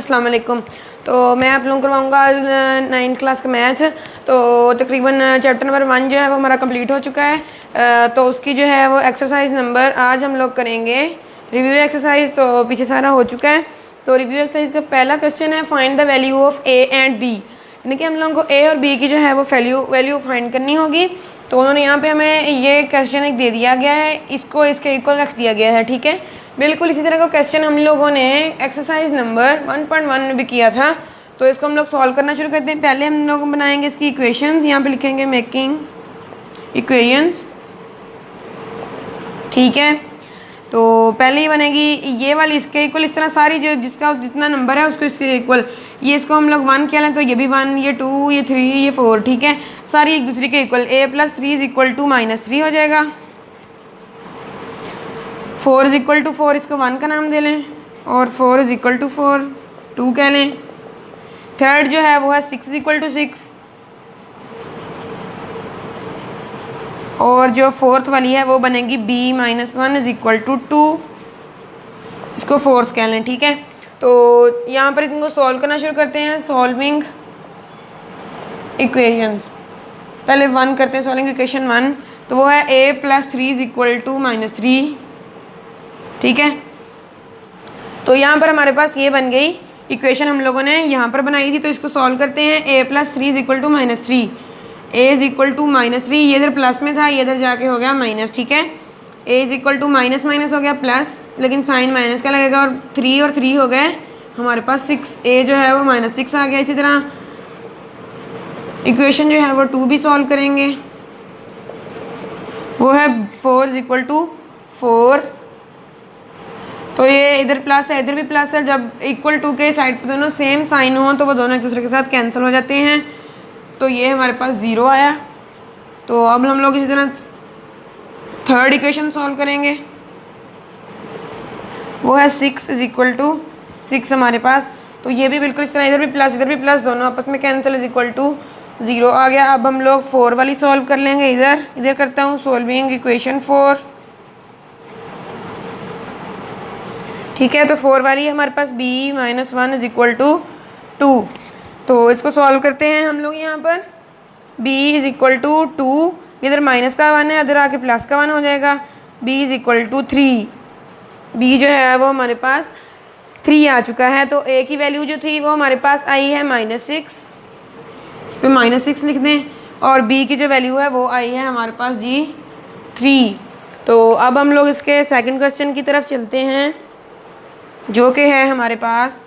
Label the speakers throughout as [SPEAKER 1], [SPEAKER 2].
[SPEAKER 1] अस्सलाम वालेकुम। तो मैं आप लोगों को करवाऊँगा आज 9th क्लास का मैथ। तो तकरीबन चैप्टर नंबर 1 जो है वो हमारा कंप्लीट हो चुका है। तो उसकी जो है वो एक्सरसाइज नंबर आज हम लोग करेंगे रिव्यू एक्सरसाइज। तो पीछे सारा हो चुका है। तो रिव्यू एक्सरसाइज का पहला क्वेश्चन है find the value of a and b, यानी कि हम लोगों को ए और बी की जो है वो वैल्यू फाइंड करनी होगी। तो उन्होंने यहाँ पे हमें ये क्वेश्चन एक दे दिया गया है, इसको इसके इक्वल रख दिया गया है। ठीक है, बिल्कुल इसी तरह का क्वेश्चन हम लोगों ने एक्सरसाइज नंबर 1.1 में भी किया था। तो इसको हम लोग सॉल्व करना शुरू करते हैं। पहले हम लोग बनाएंगे इसकी इक्वेशंस, यहाँ पे लिखेंगे मेकिंग इक्वेशंस। ठीक है, तो पहले ही बनेगी ये वाली इसके इक्वल, इस तरह सारी जो जिसका जितना नंबर है उसको इसके इक्वल। ये इसको हम लोग 1 कह लें तो ये भी 1, ये 2, ये 3, ये 4। ठीक है, सारी एक दूसरे के इक्वल। a + 3 = -3 हो जाएगा। 4 = 4, इसको 1 का नाम दे लें, और 4 = 4 2 कह लें। थर्ड जो है वो है 6 = 6, और जो फोर्थ वाली है वो बनेगी b - 1 = 2, इसको फोर्थ कह लें। ठीक है, तो यहाँ पर इनको सॉल्व करना शुरू करते हैं। सॉल्विंग इक्वेशंस, पहले 1 करते हैं। सॉल्विंग इक्वेशन 1 तो वो है a + 3 = -3। ठीक है, तो यहाँ पर हमारे पास ये बन गई इक्वेशन, हम लोगों ने यहाँ पर बनाई थी। तो इसको सॉल्व करते हैं। a + 3 = -3, a = -3, ये इधर प्लस में था, ये इधर जाके हो गया माइनस। ठीक है, a = माइनस हो गया प्लस, लेकिन साइन माइनस का लगेगा, और 3 हो गए हमारे पास 6। a जो है वो -6 आ गया। इसी तरह इक्वेशन जो है वो 2 भी सॉल्व करेंगे। वो है 4 = 4, तो ये इधर प्लस है इधर भी प्लस है। जब इक्वल टू के साइड पे दोनों सेम साइन हो तो वो दोनों एक दूसरे के साथ कैंसिल हो जाते हैं। तो ये हमारे पास 0 आया। तो अब हम लोग इसी तरह थर्ड इक्वेशन सॉल्व करेंगे। वो है 6 = 6 हमारे पास। तो ये भी बिल्कुल इस तरह, इधर भी प्लस दोनों आपस में कैंसिल, = 0 आ गया। अब हम लोग 4 वाली सॉल्व कर लेंगे। इधर करता हूँ सॉल्विंग इक्वेशन 4। ठीक है, तो 4 वाली हमारे पास b - 1 = 2। तो इसको सॉल्व करते हैं हम लोग। यहाँ पर b = 2, इधर माइनस का 1 है, इधर आके प्लस का 1 हो जाएगा। b = 3, b जो है वो हमारे पास 3 आ चुका है। तो a की वैल्यू जो थी वो हमारे पास आई है -6, इस पर -6 लिख दें, और b की जो वैल्यू है वो आई है हमारे पास जी 3। तो अब हम लोग इसके सेकंड क्वेश्चन की तरफ चलते हैं, जो कि है हमारे पास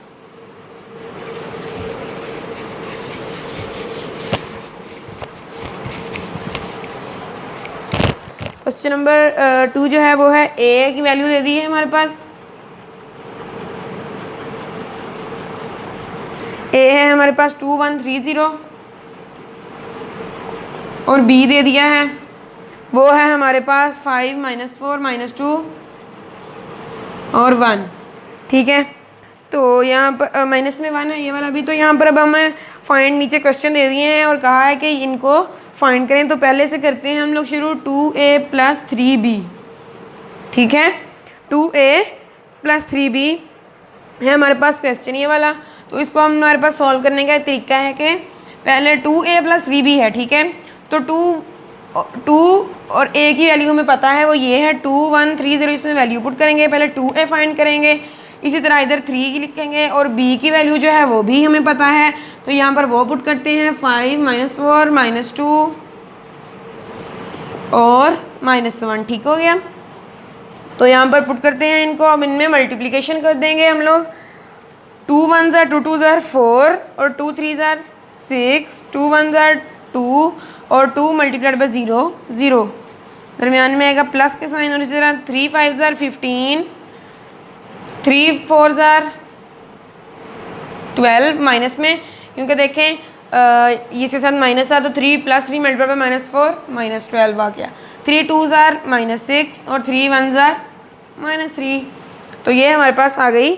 [SPEAKER 1] क्वेश्चन नंबर 2 जो है वो है a की वैल्यू दे दी है हमारे पास। a है हमारे पास 2130, और b दे दिया है वो है हमारे पास 5 - 4 - 2 और 1। ठीक है, तो यहाँ पर माइनस में 1 है ये वाला भी। तो यहाँ पर अब हमें फाइंड नीचे क्वेश्चन दे दिए हैं और कहा है कि इनको फाइंड करें। तो पहले से करते हैं हम लोग शुरू। 2a + 3b। ठीक है, 2a + 3b है हमारे पास क्वेश्चन ये वाला। तो इसको हमारे पास सॉल्व करने का तरीका है कि पहले 2a + 3b है। ठीक है, तो 2 और a की वैल्यू हमें पता है वो ये है 2130, इसमें वैल्यू पुट करेंगे। पहले 2a फाइंड करेंगे, इसी तरह इधर 3 की लिखेंगे, और b की वैल्यू जो है वो भी हमें पता है। तो यहाँ पर वो पुट करते हैं 5 - 4 - 2 और -1। ठीक हो गया, तो यहाँ पर पुट करते हैं इनको। अब इनमें मल्टीप्लिकेशन कर देंगे हम लोग। 2 1 * 2 2 = 4, और 2 3 = 6, 2 1 = 2, और 2 × 0 0, दरमियान में आएगा प्लस के साइन। और इसी तरह 3 5 = 15, 3 4 = 12 माइनस में, क्योंकि देखें ये इसके साथ माइनस था, तो 3 + 3 × -4 -12 आ गया। 3 2 = -6, और 3 1 = -3। तो ये हमारे पास आ गई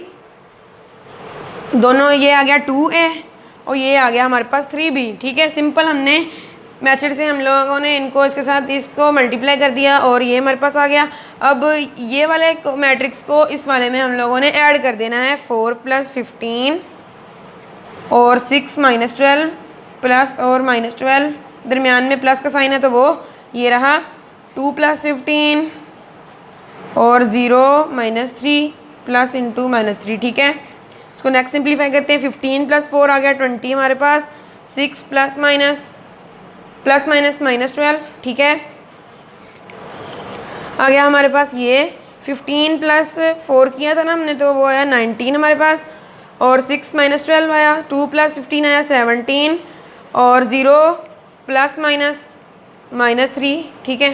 [SPEAKER 1] दोनों, ये आ गया 2a और ये आ गया हमारे पास 3b। ठीक है, सिंपल हमने मेथड से हम लोगों ने इनको इसके साथ इसको मल्टीप्लाई कर दिया और ये हमारे पास आ गया। अब ये वाले मैट्रिक्स को इस वाले में हम लोगों ने ऐड कर देना है। 4 + 15 और 6 माइनस 12 प्लस और माइनस 12, दरमियान में प्लस का साइन है तो वो ये रहा 2 प्लस 15 और 0 माइनस 3 प्लस इंटू माइनस 3। ठीक है, इसको नेक्स्ट सिंप्लीफाई करते हैं। 15 प्लस 4 आ गया 20 हमारे पास, 6 प्लस माइनस माइनस 12। ठीक है, आ गया हमारे पास ये 15 प्लस 4 किया था ना हमने तो वो आया 19 हमारे पास, और 6 माइनस 12 आया, 2 प्लस 15 आया 17 और 0 प्लस माइनस 3। ठीक है,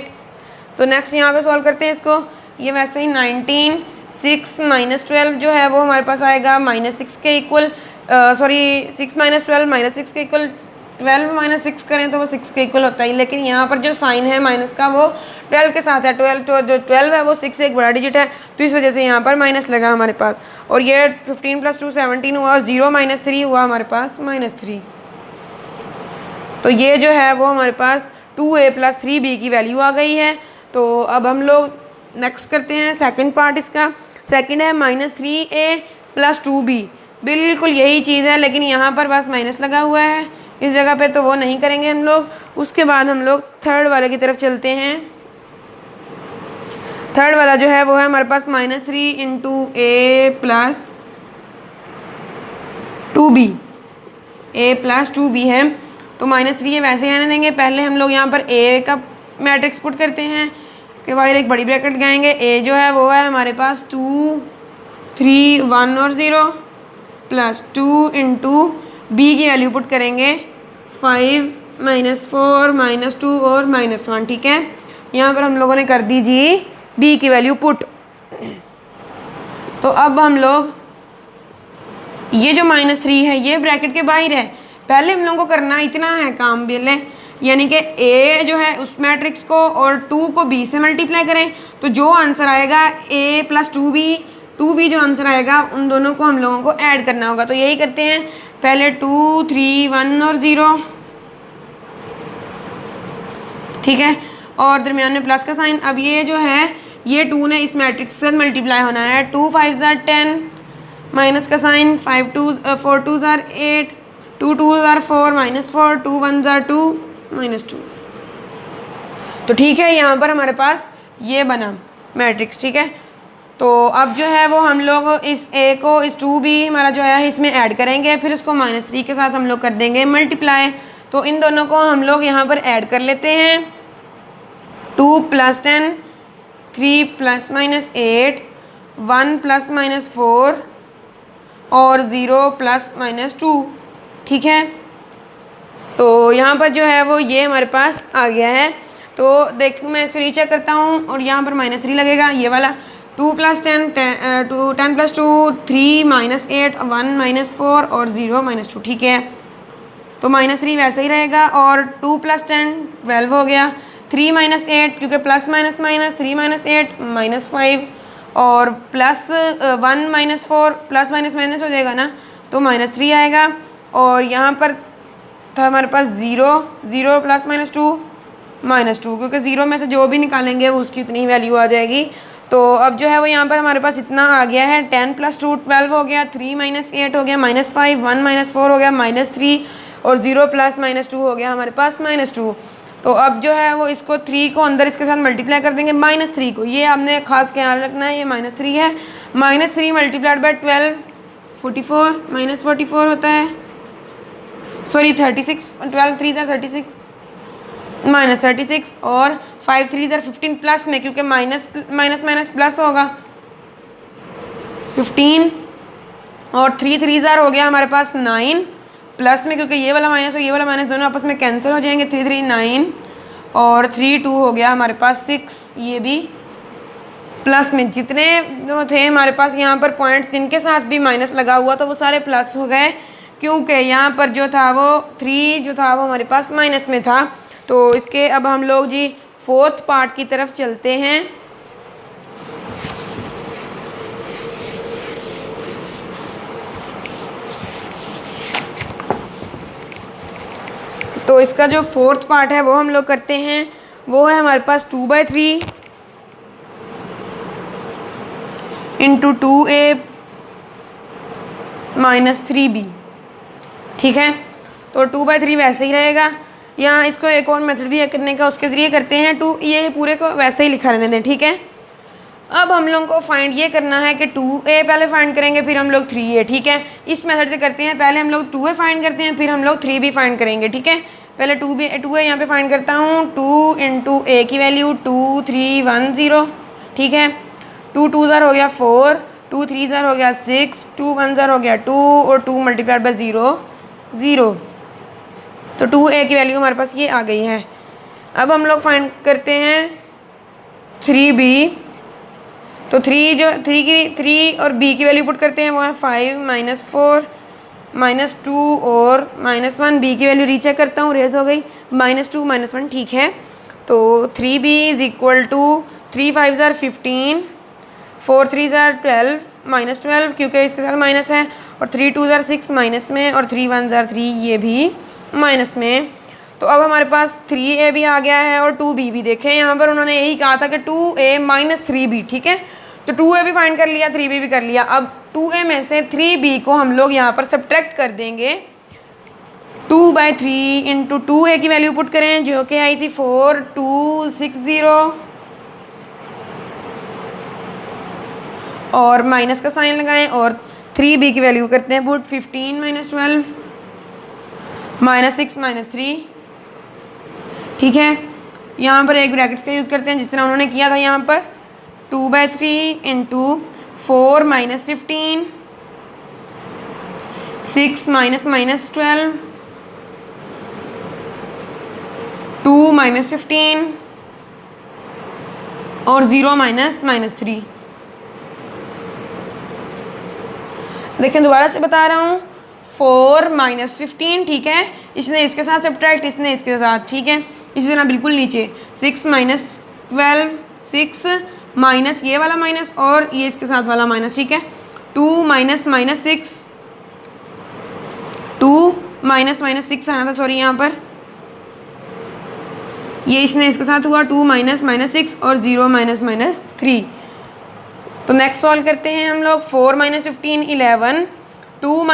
[SPEAKER 1] तो नेक्स्ट यहाँ पे सॉल्व करते हैं इसको। ये वैसे ही 19 6 माइनस 12 जो है वो हमारे पास आएगा माइनस 6 के इक्वल, सॉरी 6 माइनस 12 माइनस 6 के इक्वल, 12 माइनस 6 करें तो वो 6 के इक्वल होता है, लेकिन यहाँ पर जो साइन है माइनस का वो 12 के साथ है। 12 है वो 6 से एक बड़ा डिजिट है, तो इस वजह से यहाँ पर माइनस लगा हमारे पास। और ये 15 प्लस 2 17 हुआ और 0 माइनस 3 हुआ हमारे पास माइनस 3। तो ये जो है वो हमारे पास 2a प्लस 3b की वैल्यू आ गई है। तो अब हम लोग नेक्स्ट करते हैं सेकंड पार्ट इसका। सेकंड है माइनस 3a प्लस 2b, बिल्कुल यही चीज़ है लेकिन यहाँ पर बस माइनस लगा हुआ है इस जगह पे, तो वो नहीं करेंगे हम लोग। उसके बाद हम लोग थर्ड वाले की तरफ चलते हैं। थर्ड वाला जो है वो है हमारे पास माइनस 3 इंटू ए प्लस 2b है, तो माइनस 3 ये वैसे ही रहने देंगे। पहले हम लोग यहाँ पर ए का मैट्रिक्स पुट करते हैं, इसके बाद एक बड़ी ब्रैकेट लगाएंगे। ए जो है वो है हमारे पास 2 3 1 और 0 प्लस 2 इंटू बी की वैल्यू पुट करेंगे 5 माइनस 4 माइनस 2 और माइनस 1। ठीक है, यहाँ पर हम लोगों ने कर दी जी बी की वैल्यू पुट। तो अब हम लोग ये जो माइनस 3 है ये ब्रैकेट के बाहर है, पहले हम लोगों को करना इतना है काम बेले, यानी कि ए जो है उस मैट्रिक्स को और 2 को b से मल्टीप्लाई करें, तो जो आंसर आएगा a प्लस 2b जो आंसर आएगा उन दोनों को हम लोगों को ऐड करना होगा। तो यही करते हैं, पहले 2 3 1 और 0। ठीक है, और दरमियान में प्लस का साइन। अब ये जो है ये 2 ने इस मैट्रिक्स से मल्टीप्लाई होना है, 2 5 ज़ार 10 माइनस का साइन, 4 2 ज़ार 8 2 2 ज़ार 4 माइनस 4 2 1 ज़ार 2 माइनस 2। तो ठीक है, यहाँ पर हमारे पास ये बना मैट्रिक्स। ठीक है, तो अब जो है वो हम लोग इस a को इस 2b हमारा जो है इसमें ऐड करेंगे, फिर उसको माइनस 3 के साथ हम लोग कर देंगे मल्टीप्लाई। तो इन दोनों को हम लोग यहाँ पर ऐड कर लेते हैं, 2 plus 10 3 plus minus 8 1 plus minus 4 और 0 प्लस माइनस 2। ठीक है, तो यहाँ पर जो है वो ये हमारे पास आ गया है। तो देखो मैं इसको रीचेक करता हूँ और यहाँ पर माइनस 3 लगेगा, ये वाला 2 प्लस 10 10 प्लस 2 3 माइनस 8 1 माइनस 4 और 0 माइनस 2। ठीक है, तो माइनस 3 वैसे ही रहेगा और 2 प्लस 10 12 हो गया, 3 माइनस 8 क्योंकि plus minus minus 3 minus 8 minus 5 और plus 1 minus 4 plus minus minus हो जाएगा ना, तो माइनस 3 आएगा। और यहाँ पर था हमारे पास 0 प्लस माइनस 2 माइनस 2, क्योंकि 0 में से जो भी निकालेंगे वो उसकी उतनी ही वैल्यू आ जाएगी। तो अब जो है वो यहाँ पर हमारे पास इतना आ गया है, 10 प्लस 2 12 हो गया, 3 माइनस 8 हो गया माइनस 5, 1 माइनस 4 हो गया माइनस 3 और 0 प्लस माइनस 2 हो गया हमारे पास माइनस 2। तो अब जो है वो इसको 3 को अंदर इसके साथ मल्टीप्लाई कर देंगे माइनस 3 को, ये आपने खास ख्याल रखना है, ये माइनस 3 है। माइनस 3 मल्टीप्लाइड बाई 12 44 माइनस 44 होता है, सॉरी 36 12 3 ज़ार 36 माइनस 36 और 5 3 ज़ार 15 प्लस में, क्योंकि माइनस माइनस माइनस प्लस होगा 15 और 3 3 ज़ार हो गया हमारे पास 9 प्लस में, क्योंकि ये वाला माइनस और ये वाला माइनस दोनों आपस में कैंसिल हो जाएंगे, 3 3 9 और 3 2 हो गया हमारे पास 6, ये भी प्लस में। जितने जो थे हमारे पास यहाँ पर पॉइंट्स जिनके साथ भी माइनस लगा हुआ तो वो सारे प्लस हो गए, क्योंकि यहाँ पर जो था वो 3 जो था वो हमारे पास माइनस में था। तो इसके अब हम लोग जी फोर्थ पार्ट की तरफ चलते हैं। तो इसका जो फोर्थ पार्ट है वो हम लोग करते हैं, वो है हमारे पास 2/3 इंटू 2a माइनस 3b। ठीक है, तो 2/3 वैसे ही रहेगा। यहाँ इसको एक और मेथड भी है करने का, उसके ज़रिए करते हैं। ये पूरे को वैसे ही लिखा रहने दें, ठीक है। अब हम लोगों को फाइंड ये करना है कि 2a पहले फाइंड करेंगे, फिर हम लोग 3a, ठीक है। इस मेथड से करते हैं, पहले हम लोग 2a फाइंड करते हैं, फिर हम लोग 3b फाइंड करेंगे, ठीक है। पहले 2a यहाँ पे फाइंड करता हूँ। 2 × a की वैल्यू 2 3 1 0, ठीक है। 2 2 ज़र हो गया 4, 2 3 ज़र हो गया 6, 2 1 ज़र हो गया 2 और 2 मल्टीप्लाइड बाई 0 0। तो 2a की वैल्यू हमारे पास ये आ गई है। अब हम लोग फाइंड करते हैं 3b। तो 3 और b की वैल्यू पुट करते हैं, वो है 5 - 4 - 2 और -1। b की वैल्यू रीचेक करता हूँ, रेज हो गई -2 -1, ठीक है। तो 3b = 3 5 ज़र 15, 4 3 ज़र 12 -12 क्योंकि इसके साथ माइनस है, और 3 2 ज़र 6 माइनस में, और 3 1 ज़र 3 ये भी माइनस में। तो अब हमारे पास 3a भी आ गया है और 2b भी। देखें यहाँ पर उन्होंने यही कहा था कि 2a - 3b, ठीक है। तो 2a भी फाइंड कर लिया, 3b भी कर लिया। अब 2a में से 3b को हम लोग यहाँ पर सब्ट्रैक्ट कर देंगे। 2/3 × 2a की वैल्यू पुट करें, जो कि आई थी 4260, और माइनस का साइन लगाएं, और 3b की वैल्यू करते हैं पुट 15 - 12 -6 - 3, ठीक है। यहाँ पर एक ब्रैकेट्स का यूज़ करते हैं जिस तरह उन्होंने किया था यहाँ पर। 2/3 × 4 - 15, 6 - -12, 2 - 15 और 0 - -3। देखें दोबारा से बता रहा हूँ, 4 - 15, ठीक है। इसने इसके साथ सब्ट्रैक्ट, इसने इसके साथ, ठीक है। इसी तरह बिल्कुल नीचे 6 - 12, 6 माइनस ये वाला माइनस और ये इसके साथ वाला माइनस, ठीक है। 2 - -6, 2 - -6 आना था, सॉरी यहाँ पर ये इसने इसके साथ हुआ 2 - -6 और 0 - -3। तो नेक्स्ट सॉल्व करते हैं हम लोग। 4 - 15 11, 2 -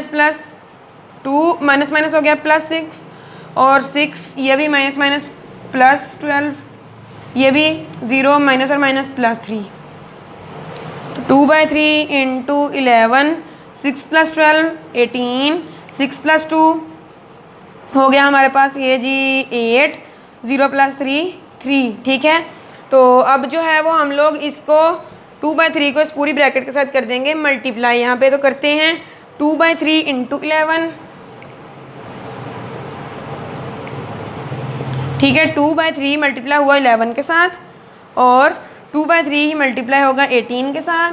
[SPEAKER 1] प्लस 2 माइनस हो गया +6, और 6 ये भी माइनस +12, ये भी 0 माइनस और माइनस +3। तो 2/3 × 11, 6 + 12 18, 6 + 2 हो गया हमारे पास ये जी 8, 0 + 3 3, ठीक है। तो अब जो है वो हम लोग इसको 2/3 को इस पूरी ब्रैकेट के साथ कर देंगे मल्टीप्लाई। यहाँ पे तो करते हैं 2/3 × 11, ठीक है। 2/3 मल्टीप्लाई हुआ 11 के साथ, और 2/3 ही मल्टीप्लाई होगा 18 के साथ।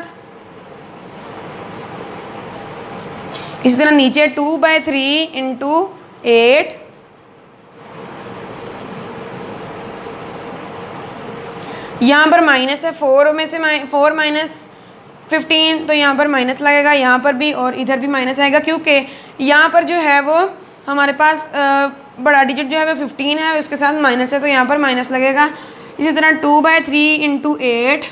[SPEAKER 1] इसी तरह नीचे 2/3 × 8, यहाँ पर माइनस है, 4 में से 4 - 15, तो यहाँ पर माइनस लगेगा, यहाँ पर भी और इधर भी माइनस आएगा, क्योंकि यहाँ पर जो है वो हमारे पास बड़ा डिजिट जो है वो 15 है, उसके साथ माइनस है, तो यहाँ पर माइनस लगेगा। इसी तरह 2/3 × 8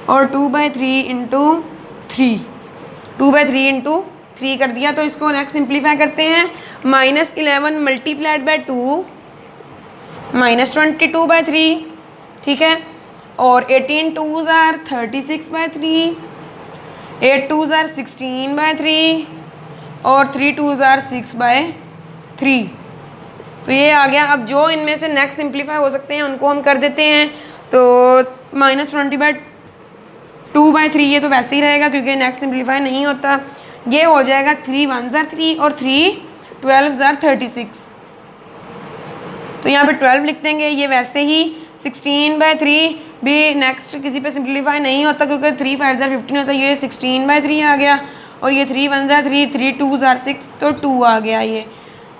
[SPEAKER 1] और 2/3 × 3, 2/3 × 3 कर दिया। तो इसको नेक्स्ट सिंप्लीफाई करते हैं। -11 मल्टीप्लाइड बाई 2 -22/3, ठीक है। और 18 2 ज़ार 36/3, 8 2 ज़ार 16/3 और 3 2 ज़ार 6/3। तो ये आ गया। अब जो इनमें से नेक्स्ट सिंप्लीफाई हो सकते हैं उनको हम कर देते हैं। तो -20/2/3 ये तो वैसे ही रहेगा क्योंकि नेक्स्ट सिंप्लीफाई नहीं होता। ये हो जाएगा 3 1 ज़ार 3 और 3 12 ज़ार 36। तो यहाँ पे 12 लिख देंगे। ये वैसे ही 16/3 भी नेक्स्ट किसी पे सिंप्लीफाई नहीं होता क्योंकि 3 5 ज़ार 15 होता है। ये 16/3 आ गया, और ये 3 1 ज़ार 3, 3 2 ज़ार 6, तो 2 आ गया ये।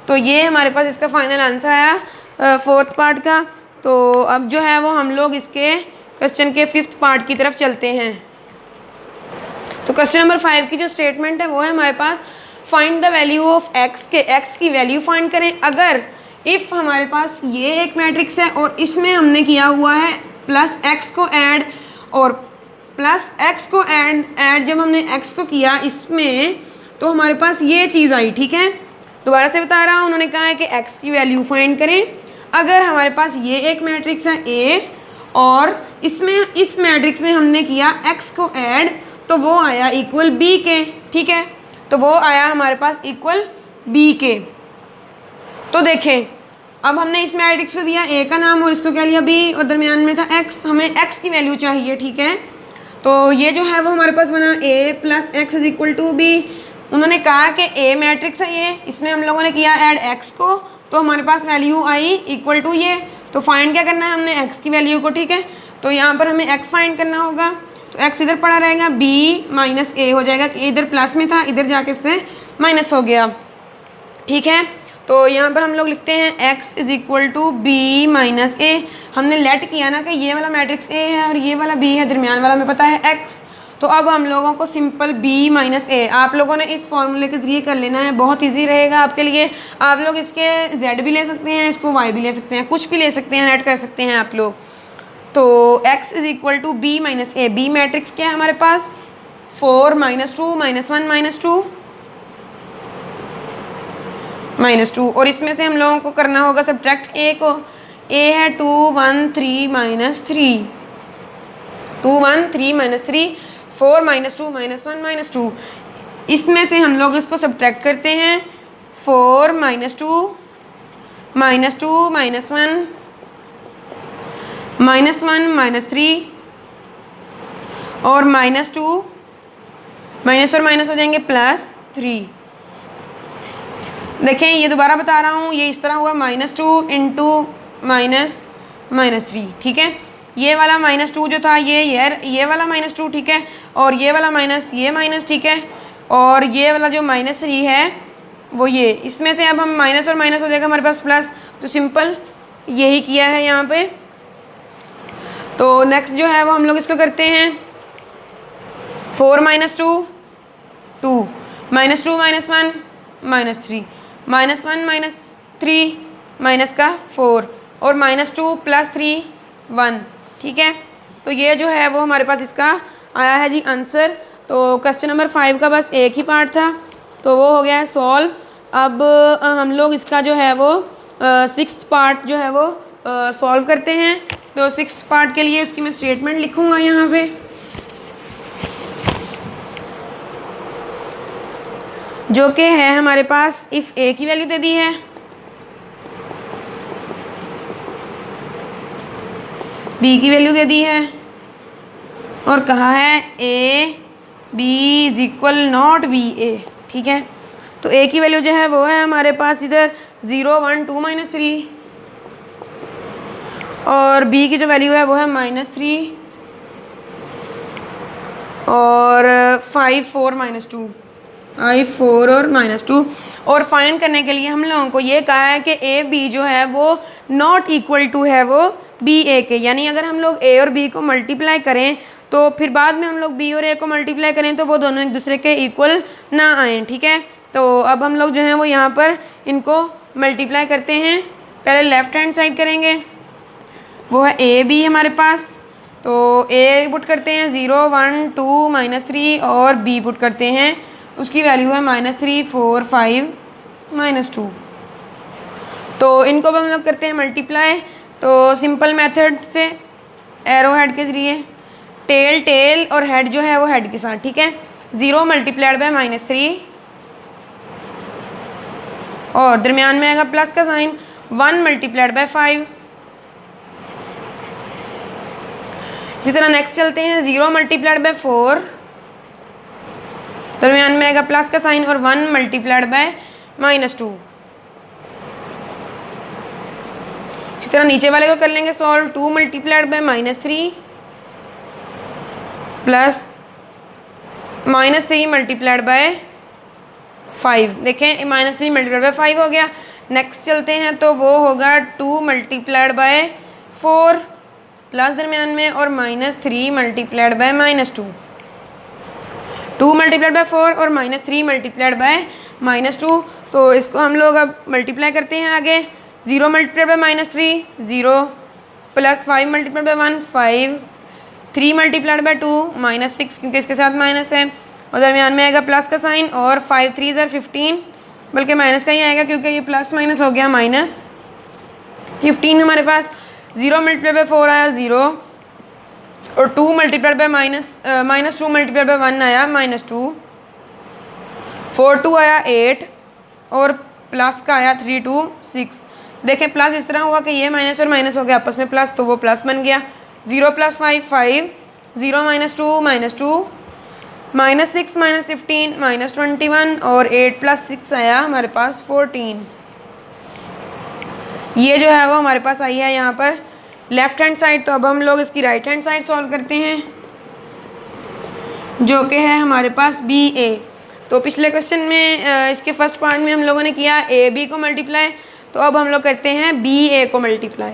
[SPEAKER 1] तो ये हमारे पास इसका फाइनल आंसर आया फोर्थ पार्ट का। तो अब जो है वो हम लोग इसके क्वेश्चन के 5th पार्ट की तरफ चलते हैं। तो क्वेश्चन नंबर 5 की जो स्टेटमेंट है वो है हमारे पास, find the value of x, के एक्स की वैल्यू फाइंड करें अगर इफ़ हमारे पास ये एक मैट्रिक्स है और इसमें हमने किया हुआ है प्लस एक्स को ऐड, और प्लस एक्स को ऐड जब हमने एक्स को किया इसमें तो हमारे पास ये चीज़ आई, ठीक है। दोबारा से बता रहा हूँ, उन्होंने कहा है कि x की वैल्यू फाइंड करें। अगर हमारे पास ये एक मैट्रिक्स है A और इसमें इस मैट्रिक्स में हमने किया x को ऐड, तो वो आया इक्वल B के, ठीक है। तो वो आया हमारे पास इक्वल B के। तो देखें, अब हमने इस मैट्रिक्स को दिया A का नाम और इसको क्या लिया B, और दरमियान में था x, हमें x की वैल्यू चाहिए, ठीक है। तो ये जो है वो हमारे पास बना A plus x is equal to B। उन्होंने कहा कि A मैट्रिक्स है ये, इसमें हम लोगों ने किया ऐड x को, तो हमारे पास वैल्यू आई इक्वल टू ये। तो फाइंड क्या करना है हमने, x की वैल्यू को, ठीक है। तो यहाँ पर हमें x फाइंड करना होगा, तो x इधर पड़ा रहेगा, b माइनस a हो जाएगा, कि इधर प्लस में था, इधर जाके इससे माइनस हो गया, ठीक है। तो यहाँ पर हम लोग लिखते हैं x is equal to B minus a. हमने लेट किया ना कि ये वाला मैट्रिक्स a है और ये वाला b है, दरमियान वाला हमें पता है x। तो अब हम लोगों को सिंपल b माइनस ए आप लोगों ने इस फॉर्मूले के ज़रिए कर लेना है, बहुत इजी रहेगा आपके लिए। आप लोग इसके z भी ले सकते हैं, इसको y भी ले सकते हैं, कुछ भी ले सकते हैं, ऐड कर सकते हैं आप लोग। तो x is equal to B minus A. B matrix क्या है हमारे पास, 4 माइनस 2 माइनस 1 माइनस 2 माइनस 2, और इसमें से हम लोगों को करना होगा सब्ट्रैक्ट a को। a है 2 1 3 माइनस 3, 2 1 3 माइनस 3, 4 माइनस 2 माइनस 1 माइनस 2। इसमें से हम लोग इसको सब्ट्रैक्ट करते हैं, 4 माइनस 2 माइनस 2 माइनस 1 माइनस 1 माइनस 3 और माइनस 2, माइनस और माइनस हो जाएंगे प्लस 3। देखें, ये दोबारा बता रहा हूँ, ये इस तरह हुआ -2 इंटू माइनस माइनस 3, ठीक है। ये वाला -2 जो था ये वाला -2, ठीक है, और ये वाला माइनस, ये माइनस, ठीक है, और ये वाला जो -3 है वो ये, इसमें से अब हम माइनस और माइनस हो जाएगा हमारे पास प्लस। तो सिंपल यही किया है यहाँ पे। तो नेक्स्ट जो है वो हम लोग इसको करते हैं, 4 माइनस 2 2 माइनस 2 माइनस 1 माइनस 3 माइनस 1 माइनस 3 माइनस का 4 और -2 प्लस 3 1, ठीक है। तो ये जो है वो हमारे पास इसका आया है जी आंसर। तो क्वेश्चन नंबर 5 का बस एक ही पार्ट था, तो वो हो गया है सॉल्व। अब हम लोग इसका जो है वो 6th पार्ट जो है वो सॉल्व करते हैं। तो 6th पार्ट के लिए उसकी मैं स्टेटमेंट लिखूँगा यहाँ पे, जो कि है हमारे पास, इफ़ ए की वैल्यू दे दी है, बी की वैल्यू दे दी है, और कहा है a b is equal not b a, ठीक है। तो ए की वैल्यू जो है वो है हमारे पास इधर 0 1 2 माइनस 3, और बी की जो वैल्यू है वो है -3 और 5 4 माइनस 2, आई 4 और -2। और फाइंड करने के लिए हम लोगों को ये कहा है कि ए बी जो है वो नॉट इक्वल टू है वो बी ए के, यानी अगर हम लोग ए और बी को मल्टीप्लाई करें तो फिर बाद में हम लोग बी और ए को मल्टीप्लाई करें तो वो दोनों एक दूसरे के इक्वल ना आएँ, ठीक है। तो अब हम लोग जो हैं वो यहाँ पर इनको मल्टीप्लाई करते हैं। पहले लेफ़्ट हैंड साइड करेंगे, वो है ए बी हमारे पास। तो ए पुट करते हैं 0 1 2 -3 और बी पुट करते हैं, उसकी वैल्यू है -3 4 5 -2। तो इनको अब हम लोग करते हैं मल्टीप्लाई। तो सिंपल मेथड से एरो हेड के ज़रिए, टेल टेल और हेड जो है वो हेड के साथ, ठीक है। 0 मल्टीप्लाइड बाय -3 और दरमियान में आएगा प्लस का साइन, 1 मल्टीप्लाइड बाय 5। इसी तरह नेक्स्ट चलते हैं, 0 मल्टीप्लाइड बाय 4, दरमियान में आएगा प्लस का साइन, और 1 मल्टीप्लाइड बाय -2। इसी तरह नीचे वाले को कर लेंगे solve, 2 multiplied by -3 plus -3 multiplied by 5। देखें, -3 मल्टीप्लाइड बाय 5 हो गया। नेक्स्ट चलते हैं, तो वो होगा 2 मल्टीप्लाइड बाय 4 प्लस दरमियान में और -3 मल्टीप्लाइड बाय -2। 2 मल्टीप्लाइड बाय 4 और -3 मल्टीप्लाइड बाय -2। तो इसको हम लोग अब मल्टीप्लाई करते हैं आगे। 0 multiplied by -3 0 plus 5 multiplied by 1 5, 3 multiplied by 2 -6 क्योंकि इसके साथ माइनस है, और दरमियान में आएगा प्लस का साइन और 5 3 ज़र 15, बल्कि माइनस का ही आएगा क्योंकि ये प्लस माइनस हो गया -15 हमारे पास। 0 मल्टीप्लाई बाय 4 आया 0 और 2 मल्टीप्लाई बाय -2 मल्टीप्लाई बाय 1 आया -2, 4 2 आया 8 और प्लस का आया 3 2 6। देखें प्लस इस तरह हुआ कि ये माइनस और माइनस हो गया आपस में प्लस, तो वो प्लस बन गया। 0 + 5 5, 0 -2 -2, -6 -15 -21 और 8 + 6 आया हमारे पास 14। ये जो है वो हमारे पास आई है यहाँ पर लेफ्ट हैंड साइड। तो अब हम लोग इसकी राइट हैंड साइड सॉल्व करते हैं जो कि है हमारे पास BA। तो पिछले क्वेश्चन में इसके फर्स्ट पार्ट में हम लोगों ने किया AB को मल्टीप्लाई, तो अब हम लोग करते हैं BA को मल्टीप्लाई।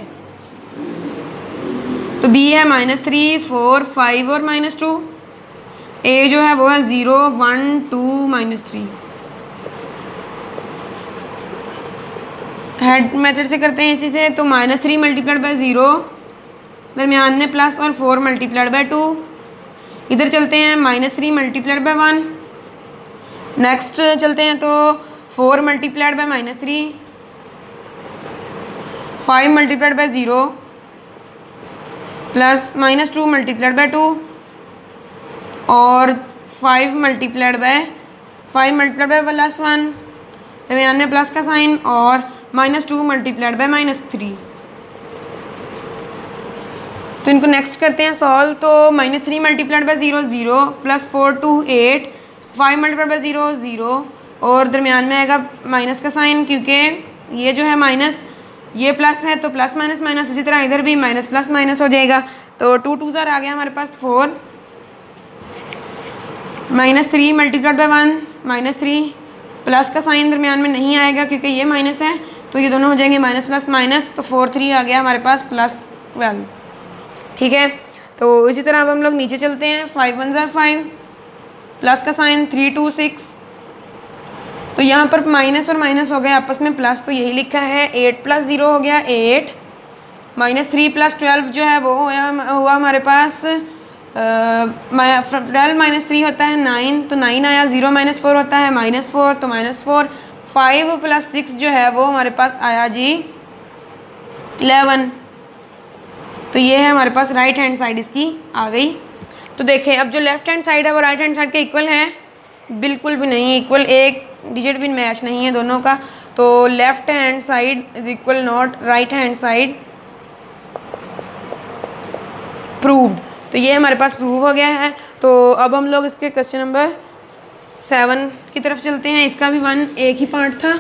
[SPEAKER 1] तो B है -3 4 5 और -2, A जो है वो है 0 1 2 -3। हेड मेथड से करते हैं इसी से। तो -3 मल्टीप्लाइड बाय 0, दरमियान में प्लस और 4 मल्टीप्लाइड बाय 2। इधर चलते हैं -3 मल्टीप्लाइड बाय 1। नेक्स्ट चलते हैं तो 4 multiplied by -3, 5 multiplied by 0 plus -2 multiplied by 2 और 5 मल्टीप्लाइड बाय +1, दरमियान में प्लस का साइन और -2 मल्टीप्लाइड बाय -3। तो इनको नेक्स्ट करते हैं सॉल्व। तो -3 multiplied by 0 0 plus 4 2 8, 5 multiplied by 0 0 और दरमियान में आएगा माइनस का साइन क्योंकि ये जो है माइनस ये प्लस है तो प्लस माइनस माइनस, इसी तरह इधर भी माइनस प्लस माइनस हो जाएगा। तो 2 2 ज़र आ गया हमारे पास 4, -3 मल्टीप्लाइड बाय 1 -3, प्लस का साइन दरमियान में नहीं आएगा क्योंकि ये माइनस है, तो ये दोनों हो जाएंगे माइनस प्लस माइनस। तो 4 3 आ गया हमारे पास +12। ठीक है, तो इसी तरह अब हम लोग नीचे चलते हैं। 5 1 ज़र 5, प्लस का साइन 3 2 6। तो यहाँ पर माइनस और माइनस हो गए आपस में प्लस, तो यही लिखा है। 8 + 0 हो गया 8, -3 + 12 जो है वो हुआ हमारे पास 12 - 3 होता है 9, तो 9 आया। 0 - 4 होता है -4, तो -4। 5 + 6 जो है वो हमारे पास आया जी 11। तो ये है हमारे पास राइट हैंड साइड इसकी आ गई। तो देखें अब जो लेफ्ट हैंड साइड है वो राइट हैंड साइड के इक्वल है, बिल्कुल भी नहीं इक्वल, एक डिजिट भी मैच नहीं है दोनों का। तो left hand side is equal not right hand side proved. तो ये हमारे पास प्रूव हो गया है। तो अब हम लोग इसके क्वेश्चन नंबर 7 की तरफ चलते हैं। इसका भी एक ही पार्ट था।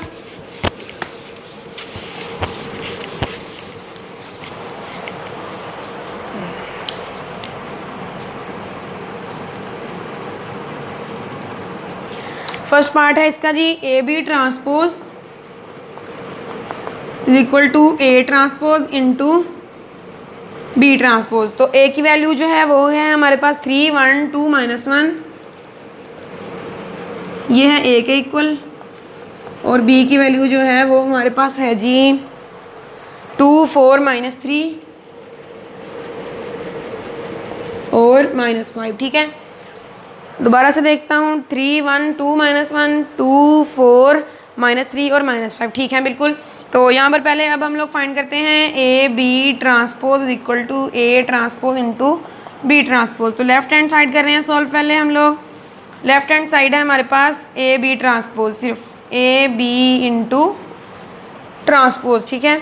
[SPEAKER 1] फर्स्ट पार्ट है इसका जी AB transpose is equal to A transpose into B transpose. तो A की वैल्यू जो है वो है हमारे पास 3 1 2 -1, ये है A के इक्वल। और B की वैल्यू जो है वो हमारे पास है जी 2 4 -3 और -5। ठीक है, दोबारा से देखता हूँ। 3 1 2 -1 2 4 -3 और -5। ठीक है बिल्कुल। तो यहाँ पर पहले अब हम लोग फाइंड करते हैं AB transpose is equal to A transpose into B transpose. तो लेफ्ट हैंड साइड कर रहे हैं सॉल्व। पहले हम लोग लेफ्ट हैंड साइड है हमारे पास AB ट्रांसपोज, सिर्फ AB इंटू ट्रांसपोज। ठीक है,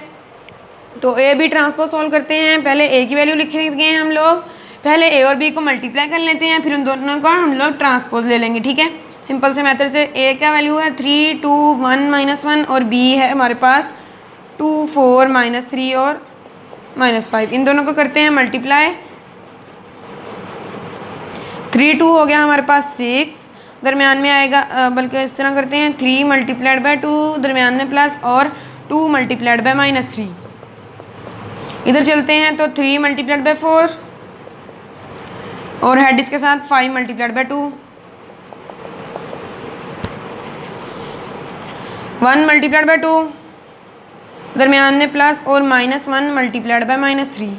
[SPEAKER 1] तो AB ट्रांसपोज सॉल्व करते हैं। पहले A की वैल्यू लिख गए हम लोग, पहले A और B को मल्टीप्लाई कर लेते हैं, फिर उन दोनों का हम लोग ट्रांसपोज ले लेंगे। ठीक है, सिंपल से मेथड से। A का वैल्यू है 3 2 1 -1 और B है हमारे पास 2 4 -3 और -5। इन दोनों को करते हैं मल्टीप्लाई। 3 2 हो गया हमारे पास 6, दरमियान में आएगा बल्कि इस तरह करते हैं 3 मल्टीप्लाइड बाय 2, दरमियान में प्लस और 2 मल्टीप्लाइड बाय -3। इधर चलते हैं तो 3 मल्टीप्लाइड बाय 4 और हेड इसके साथ 5 मल्टीप्लाइड बाय 2, 1 मल्टीप्लाइड बाय 2, दरमियान में प्लस और -1 मल्टीप्लाइड बाय -3।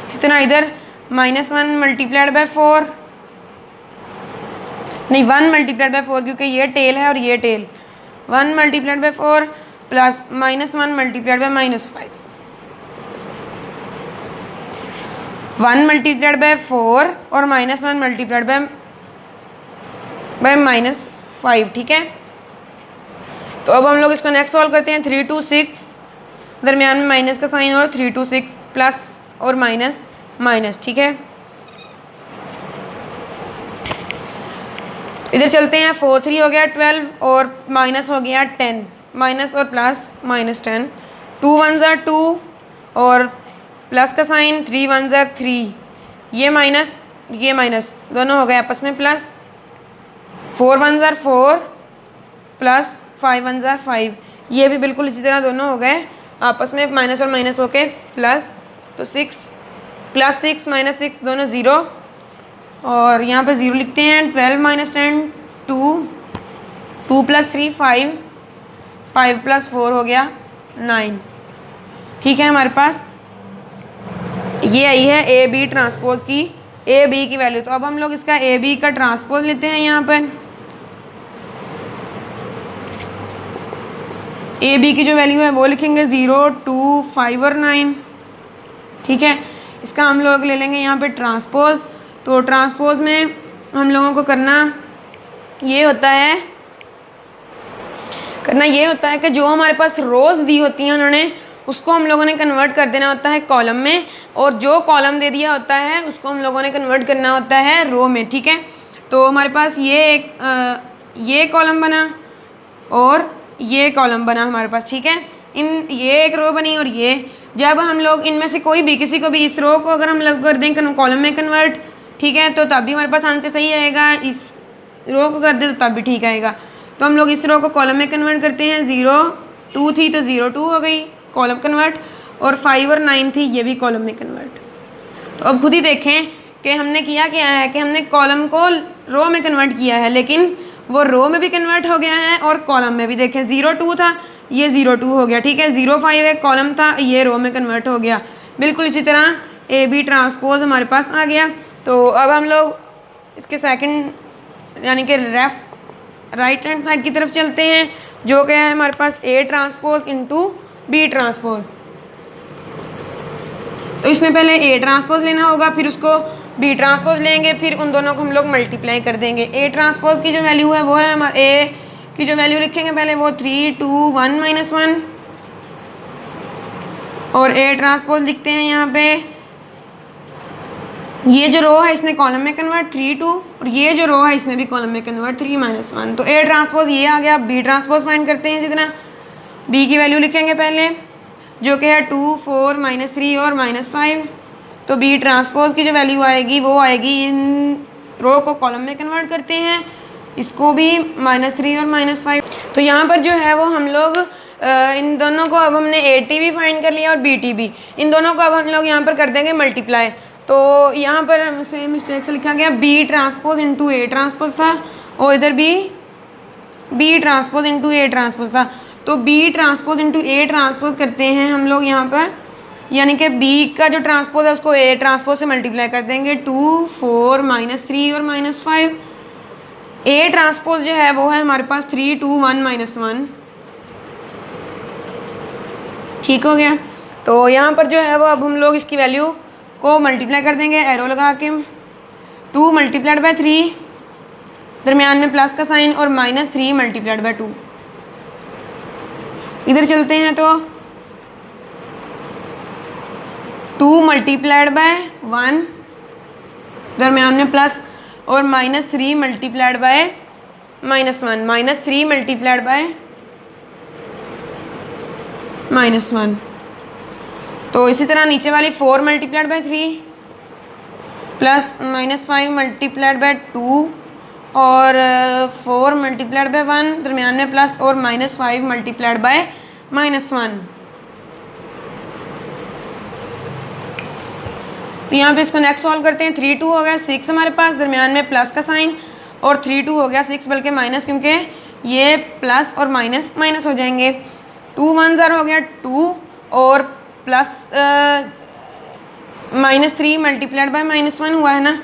[SPEAKER 1] इसी तरह इधर -1 मल्टीप्लाइड बाय 4 नहीं 1 मल्टीप्लाइड बाय 4, क्योंकि ये टेल है और ये टेल। 1 multiplied by 4 plus -1 multiplied by -5। 1 multiplied by 4 और -1 मल्टीप्लाइड बाय -5, ठीक है। तो अब हम लोग इसको नेक्स्ट सॉल्व करते हैं। 3 to 6 दरमियान में माइनस का साइन और 3 to 6 प्लस और माइनस माइनस, ठीक है। इधर चलते हैं। 4 3 हो गया 12 और माइनस हो गया 10, माइनस और प्लस -10। 2 1 ज़ा 2 और प्लस का साइन, 3 1 ज़ा 3, ये माइनस दोनों हो गए आपस में प्लस। 4 1 ज़ा 4 प्लस 5 1 ज़ा 5, ये भी बिल्कुल इसी तरह दोनों हो गए आपस में माइनस और माइनस होके प्लस। तो 6 प्लस 6 माइनस 6 दोनों ज़ीरो, और यहाँ पे ज़ीरो लिखते हैं। 12 - 10 2, 2 + 3 5, 5 + 4 हो गया 9, ठीक है। हमारे पास ये आई है ए बी ट्रांसपोज की, ए बी की वैल्यू। तो अब हम लोग इसका ए बी का ट्रांसपोज लेते हैं। यहाँ पर ए बी की जो वैल्यू है वो लिखेंगे 0 2 5 और 9, ठीक है। इसका हम लोग ले लेंगे यहाँ पे ट्रांसपोज। तो ट्रांसपोज में हम लोगों को करना ये होता है कि जो हमारे पास रोज़ दी होती हैं उन्होंने, उसको हम लोगों ने कन्वर्ट कर देना होता है कॉलम में, और जो कॉलम दे दिया होता है उसको हम लोगों ने कन्वर्ट करना होता है रो में, ठीक है। तो हमारे पास ये कॉलम बना और ये कॉलम बना हमारे पास, ठीक है। ये एक रो बनी और ये, जब हम लोग इनमें से कोई भी किसी को भी इस रो को अगर हम लोग कर दें कॉलम में कन्वर्ट, ठीक है, तो तब भी हमारे पास आंसर सही आएगा। इस रो को कर दे तो तब भी ठीक आएगा। तो हम लोग इस रो को कॉलम में कन्वर्ट करते हैं। 0 2 थी तो 0 2 हो गई कॉलम कन्वर्ट, और 5 और 9 थी, ये भी कॉलम में कन्वर्ट। तो अब खुद ही देखें कि हमने किया क्या है कि हमने कॉलम को रो में कन्वर्ट किया है, लेकिन वो रो में भी कन्वर्ट हो गया है और कॉलम में भी। देखें 0 2 था, ये 0 2 हो गया, ठीक है। 0 5 एक कॉलम था, ये रो में कन्वर्ट हो गया। बिल्कुल इसी तरह ए बी ट्रांसपोज हमारे पास आ गया। तो अब हम लोग इसके सेकंड यानी कि राइट हैंड साइड की तरफ चलते हैं, जो क्या है हमारे पास a transpose into b transpose. तो इसमें पहले ए ट्रांसपोज लेना होगा, फिर उसको बी ट्रांसपोज लेंगे, फिर उन दोनों को हम लोग मल्टीप्लाई कर देंगे। ए ट्रांसपोज की जो वैल्यू है वो है हमारे ए की जो वैल्यू लिखेंगे पहले वो 3 2 1 -1, और ए ट्रांसपोज लिखते हैं यहाँ पे। ये जो रो है इसने कॉलम में कन्वर्ट 3 2, और ये जो रो है इसने भी कॉलम में कन्वर्ट 3 -1। तो ए ट्रांसपोज ये आ गया। बी ट्रांसपोज फाइंड करते हैं। जितना बी की वैल्यू लिखेंगे पहले, जो कि है 2 4 -3 और -5। तो बी ट्रांसपोज की जो वैल्यू आएगी वो आएगी, इन रो को कॉलम में कन्वर्ट करते हैं, इसको भी -3 और -5। तो यहाँ पर जो है वो हम लोग इन दोनों को, अब हमने ए टी भी फाइंड कर लिया और बी टी भी, इन दोनों को अब हम लोग यहाँ पर कर देंगे मल्टीप्लाई। तो यहाँ पर मिस्टेक से लिखा गया B transpose into A transpose था, और इधर भी B transpose into A transpose था। तो B transpose into A transpose करते हैं हम लोग यहाँ पर, यानी कि बी का जो ट्रांसपोज है उसको ए ट्रांसपोज से मल्टीप्लाई कर देंगे। 2 4 -3 और -5। ए ट्रांसपोज जो है वो है हमारे पास 3 2 1 -1, ठीक हो गया। तो यहाँ पर जो है वो अब हम लोग इसकी वैल्यू को मल्टीप्लाई कर देंगे एरो लगा के। 2 मल्टीप्लाइड बाय 3, दरमियान में प्लस का साइन, और -3 मल्टीप्लाइड बाय 2। इधर चलते हैं तो 2 मल्टीप्लाइड बाय 1, दरमियान में प्लस, और -3 मल्टीप्लाइड बाय -1, -3 मल्टीप्लाइड बाय -1। तो इसी तरह नीचे वाली 4 multiplied by 3 plus -5 multiplied by 2, और 4 मल्टीप्लाइड बाय 1, दरमियान में प्लस, और -5 मल्टीप्लाइड बाय -1। तो यहाँ पे इसको नेक्स्ट सॉल्व करते हैं। 3 2 हो गया 6 हमारे पास, दरमियान में प्लस का साइन, और 3 2 हो गया 6 बल्कि माइनस, क्योंकि ये प्लस और माइनस माइनस हो जाएंगे। 2 1 0 हो गया 2, और प्लस -3 मल्टीप्लाइड बाय -1 हुआ है ना,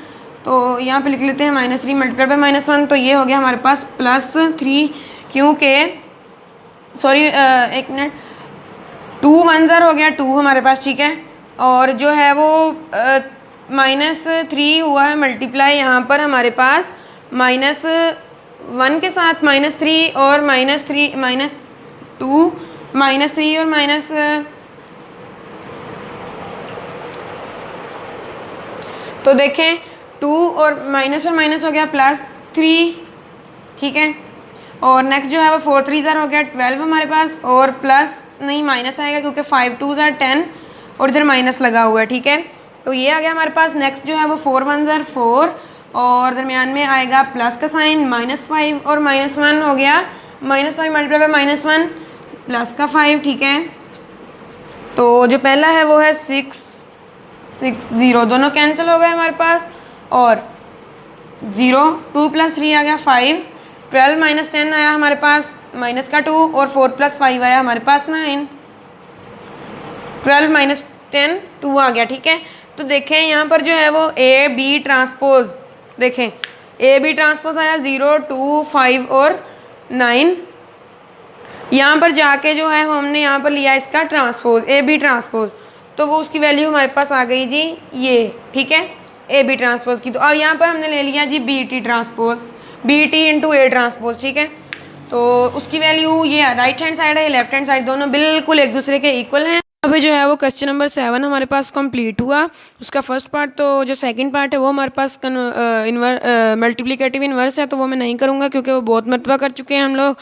[SPEAKER 1] तो यहाँ पे लिख लेते हैं -3 मल्टीप्लाई बाय -1, तो ये हो गया हमारे पास +3, क्योंकि सॉरी एक मिनट, 2 1 ज़र हो गया 2 हमारे पास, ठीक है। और जो है वो -3 हुआ है मल्टीप्लाई यहाँ पर हमारे पास -1 के साथ, -3 और -3 -2 -3 और माइनस, तो देखें 2 और माइनस हो गया +3, ठीक है। और नेक्स्ट जो है वो 4 3 ज़र हो गया 12 हमारे पास, और प्लस नहीं माइनस आएगा क्योंकि 5 2 ज़र 10 और इधर माइनस लगा हुआ है, ठीक है। तो ये आ गया हमारे पास। नेक्स्ट जो है वो 4 1 ज़र 4 और दरमियान में आएगा प्लस का साइन, -5 और -1 हो गया -5 मल्टीप्लाई बाय -1 प्लस का 5, ठीक है। तो जो पहला है वो है 6 6 0, दोनों कैंसिल हो गए हमारे पास, और 0 2 + 3 आ गया 5, 12 - 10 आया हमारे पास माइनस का 2, और 4 + 5 आया हमारे पास 9, 12 - 10 2 आ गया, ठीक है। तो देखें यहाँ पर जो है वो AB ट्रांसपोज, देखें AB ट्रांसपोज आया 0 2 5 और 9। यहाँ पर जाके जो है हमने यहाँ पर लिया इसका ट्रांसपोज AB ट्रांसपोज, तो वो उसकी वैल्यू हमारे पास आ गई जी ये, ठीक है, AB ट्रांसपोज की। तो अब यहाँ पर हमने ले लिया जी BT transpose, BT × A transpose, ठीक है। तो उसकी वैल्यू ये राइट हैंड साइड है, लेफ्ट हैंड साइड, दोनों बिल्कुल एक दूसरे के इक्वल हैं। अभी जो है वो क्वेश्चन नंबर 7 हमारे पास कंप्लीट हुआ, उसका फर्स्ट पार्ट। तो जो सेकंड पार्ट है वो हमारे पास मल्टीप्लिकेटिव इन्वर्स है, तो वो मैं नहीं करूँगा क्योंकि वो बहुत मरतबा कर चुके हैं हम लोग।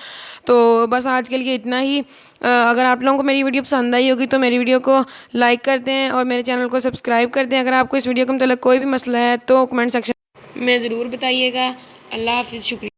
[SPEAKER 1] तो बस आज के लिए इतना ही। अगर आप लोगों को मेरी वीडियो पसंद आई होगी तो मेरी वीडियो को लाइक कर दें और मेरे चैनल को सब्सक्राइब कर दें। अगर आपको इस वीडियो के मतलब कोई भी मसला है तो कमेंट सेक्शन में ज़रूर बताइएगा। अल्लाह हाफिज़, शुक्रिया।